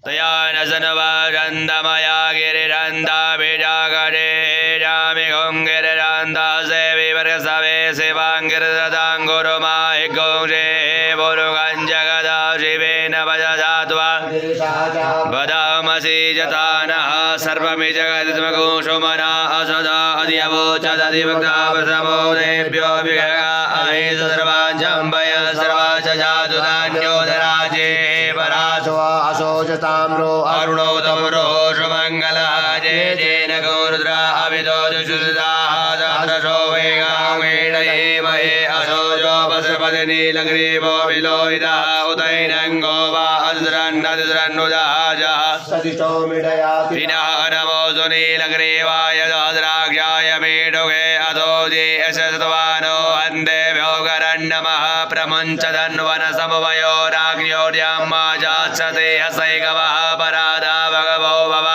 तया न सनवारन्दमया गिरिरन्दा बीजागरे जामि गोङ्गिरन्दा से विवर्गसवे शिवाङ्गिरदाङ्गुरुमा हिगोङ्गे बोरुगञ्जगदा शिवेन भजदात्वा वदामसि जतानः सर्वमि जगदित्मकुशुमनः सदा अधियवोचदधिभक्तावसमोदेभ्यो विगगा अमेष सर्वाञ्चम्बय सर्वाच जातुधान्योदराजे परासो असोचताम्रो अरुणोतमरो सुमङ्गलः जय जय नगोरुद्रा अभितो दुषुदाः दशो वेगामेणये महे असोजो वसपतिनीलग्रीवो विलोहितः उतैनङ्गो वा अद्रन्नदिद्रन्नुदाजः सदिष्टो मिडयाति विनः नमो सुनीलग्रीवाय द्राक्षाय मीढुगे अधोजे यशस्वानो वन्दे भोगरन्नमः प्रमुञ्चदन्वनसमवयो राज्ञोर्याम्मा जाच्छते हसैगवः परादा भगवो भव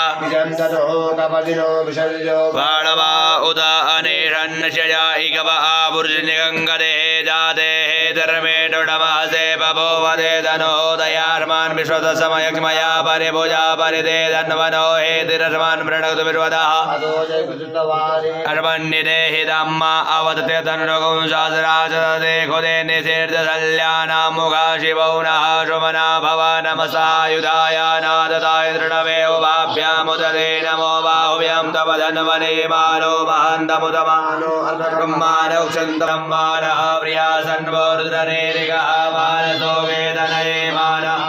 बाणवा उद अनेषन्नशया इगवः पुरुषनिगङ्गदे जाते धर्मेणुडमहसे बभो वदे धनोदयार्मान् विश्वतसमयक्ष्मया परिभुजा परिदे धन्वनो हे तिरस्मान् मृणक्तु विश्वतः अर्मन्यदेहि धम्मा अवदते धनुगुं सहस्राचदते खुदे निषेर्धशल्यानां मुखा शिवौ नः शुमना भव नमसायुधाय नादताय दृढवे उभाभ्यामुदते नमो बाहुभ्यां तव धन्वने मानो महन्तमुदमानो ब्रह्माणो क्षन्तब्रह्माणः प्रिया सन्वोरुद्रनेरिकः मानसो वेदनये मानः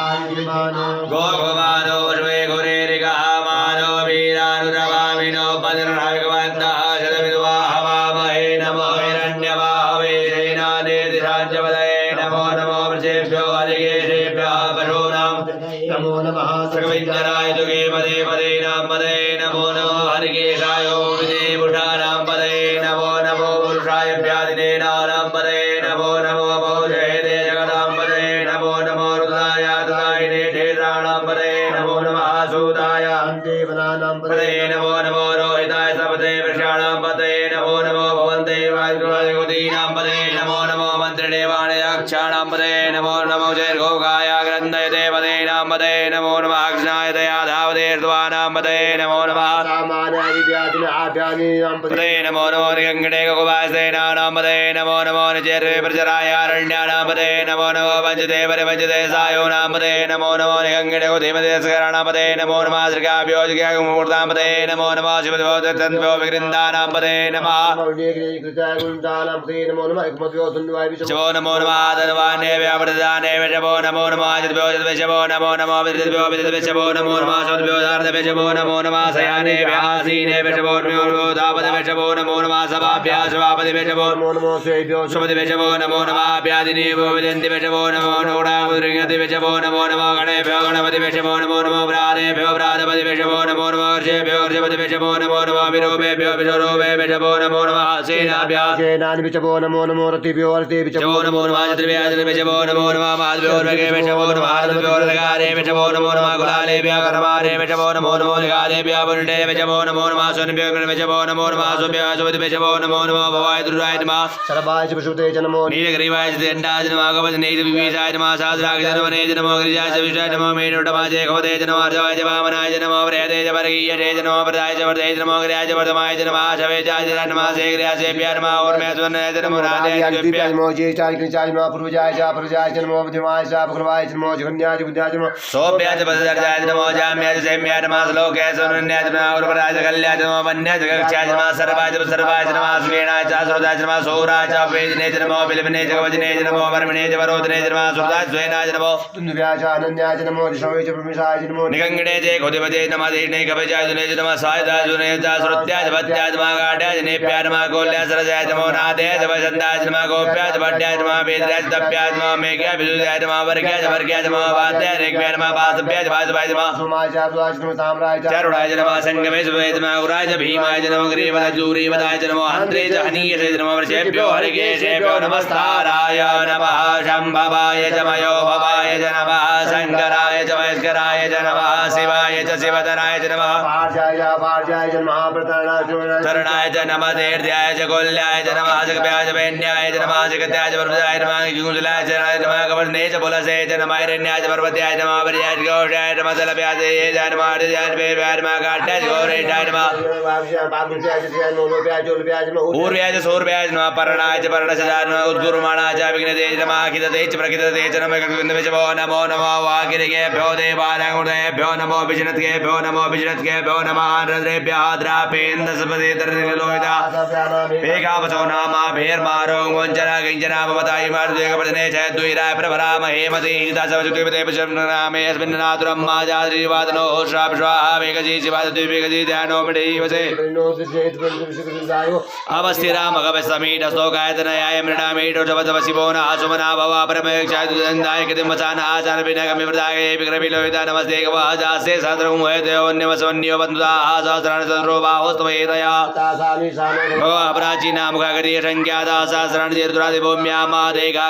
गोकुमानो श्वे गुरेरिकः मानो वीरानुरवामिनो भद्रभगवन्तः शतविद्वाहवामहे नमो हिरण्यवाहवे सेनानेतिराज्यपदये नमो नमो वृषेभ्यो हरिकेशेभ्यः पशूनां नमो नमः सर्वविद्यराय दुगे पदे पदेनां पदे नमो नमो हरिकेशाय विदेभूषाणां पदे नमो नमो पुरुषाय व्याधिनेनानां पदे नमो नमो भोजयते जगदां पदे नमो नमो रुद्राय तदायिने क्षेत्राणां पदे नमो नमः सूताय अन्तेवनानां पदे नमो नमो रोहिताय सपदे वृषाणां पदे नमो नमो भवन्ते वायुगुदीनां पदे नमो नमो मन्त्रिणेवाणय अक्षाणां पदे नमो नमो जैर्घोगाय ग्रन्थयते पदेनां पदे नमो नमः अक्षाय दयाधावदेर्द्वानां पदे नमो नमः पदे नमो नमो निगङ्गणे गोकुवासेनानां पदे नमो नमो निचेर्वे प्रचराय अरण्यानां पदे नमो नमो वञ्चते परिवञ्चते सायोनां पदे नमो नमो निगङ्गणे गोधीमदेशकराणां पदे नमो नमः श्रीकाभ्योजमुहूर्तां पदे नमो नमः शिवदेवो विगृन्दानां पदे नमः शवो नमो नमः धनवान्ये व्यावृताने शवो नमो नमः जिद्भ्यो जिद्विशवो नमो नमः विद्भ्यो विद्विशवो नमो नमः शोद्भ्यो धार्धविशवो नमो नमः शयाने व्यासीने विशवो धापदे विशवो नमो नमः सभाभ्या सभापति विशवो नमो नमः स्वेभ्यो शुभति विशवो नमो नमः व्याधिनेभ्यो विदन्ति विशवो नमो नोडामुद्रिङ्गति विशवो नमो नमः गणेभ्यो गणपति विशवो नमो नमः व्रातेभ्यो व्रातपति विशवो नमो नमः हर्षेभ्यो हर्षपति विशवो नमो नमः विरोपेभ्यो विशोरोपे विशवो नमो नमः सेनाभ्यः सेनानि विशवो नमो नमो रतिभ्यो रति विशवो नमो नमः चतुर्भ्यो विशवो नमो नमः माधव्यो वर्गे विशवो नमः आरभ्यो रगारे विशवो नमो नमः कुलालेभ्यः कर्मारे विशवो नमो नमो निगादेभ्यः पुरुषे विशवो नमो नमः सोनभ्यो विशवो नमो नमः सुभ्यः सुभति विशवो नमो नमः भवाय दुर्गाय नमः सर्वाय पशुपते नमो नीलग्रीवाय दण्डाय नमः गवदनेय विभीषाय नमः साद्राय नमः नमो गिरिजाय विष्णाय नमः मेरुडमाजे खोदे नमः अर्धवाय वामनाय नमः व्रेदे वर्गीये नमः प्रदाय वर्धे नमः गिराय वर्धमाय नमः शवेजाय नमः सेग्र्याय सेभ्याय नमः और मैं सुनने नमः राधे नमो जी चाय चाय नमः पूर्वजाय नमः विधिमाय पूर्वाय नमो जगन्याय बुद्धाय नमः सोभ्याय बदर्जाय नमो जाम्याय सेम्याय नमः श्लोकाय सुनन्याय नमः और पराय कल्याय नमः वन्याय जगक्षाय नमः सर्वाय नमः स्वेनाय श्रोताय नमः सौराय वेदने नमो बिलवने जगवजने नमो वर्मणे वरोधने नमः श्रोताय स्वेनाय नमो तुन्द्व्याय अनन्याय नमो दिशवे च प्रमिषाय नमो निगङ्गणे च खोदिपते नमः देशने कवचाय दुने नमः सायदाय दुने च श्रुत्याय भत्याय नमः गाढ्याय नेप्याय नमः गोल्याय सरजाय नमो नादयाय वसन्ताय नमः गोप्याय भट्याय नमः वेद्याय तप्याय नमः मेघ्याय विदुयाय नमः वर्ग्याय नमः वाद्याय रेग्याय नमः वासभ्याय वासवाय नमः सुमाय च यादवाय च नमः ताम्राय च चारुणाय च नमः संगमे सुभे च नमः गुराय च भीमाय च नमः ग्रीवदूरीवदाय च नमो हन्त्रे च हनीयसे च नमः वृषेभ्यो हरिकेशेभ्यो नमस्ताराय नमः शम्भवाय च मयोभवाय च नमः शङ्कराय च वैस्कराय च नमः शिवाय च शिवधराय च नमः पार्जाय च महाप्रताणाय च शरणाय च नमः तीर्थ्याय च कोल्याय च नमः जगभ्याय च वैन्याय च नमः जगत्याय च पर्वताय नमः कुंजलाय च नमः कवर्णे च पुलसे च नमः हिरण्याय च पर्वत्याय च नमः वर्याय च घोषाय च नमः तलभ्याय च नमः हृदयाय च वेद्याय च नमः काट्याय च घोरेशाय च नमः पूर्व्याय च सूर्व्याय च नमः पर्णाय च पर्णसजाय नमः उद्गुरुमाणाय च विघ्नते च नमः खिदते च प्रखिदते च नमः गगनवे च नमो नमः वागिरिकेभ्यो देवानागुणेभ्यो नमो विष्णुतेभ्यो नमो विष्णुतेभ्यो नमः रुद्रेभ्यः द्रापेन्द्रसपदे दर्शनलोहिता वेगावचो नामा भेर्मारो वञ्चना किञ्चना ममताय मार्देकपदने च द्वैराय प्रभरामहे मते दासवजुतिपते पशुनामे अस्मिन् नातुरं माजाद्रिवादनो श्राप स्वाहा वेगजी शिवाद्विवेगजी ध्यानो मिडैवसे अवस्थिरामगवस्तमीडस्तोकायतनयाय मृणामीडो जपतपशिवो न सुमना भवा परमेक्षाय कृतिमसाना आचारविनगमिवृदाय विग्रविलोहिता नमस्ते गवाजासे सहस्रं वैदेवन्यवसवन्यो बन्धुदाः सहस्राणि सहस्रो बाहोस्तवैतया भगवा प्राचीना मुखागरीय संख्याता सहस्राणि तीर्थरादिभूम्या मादेगा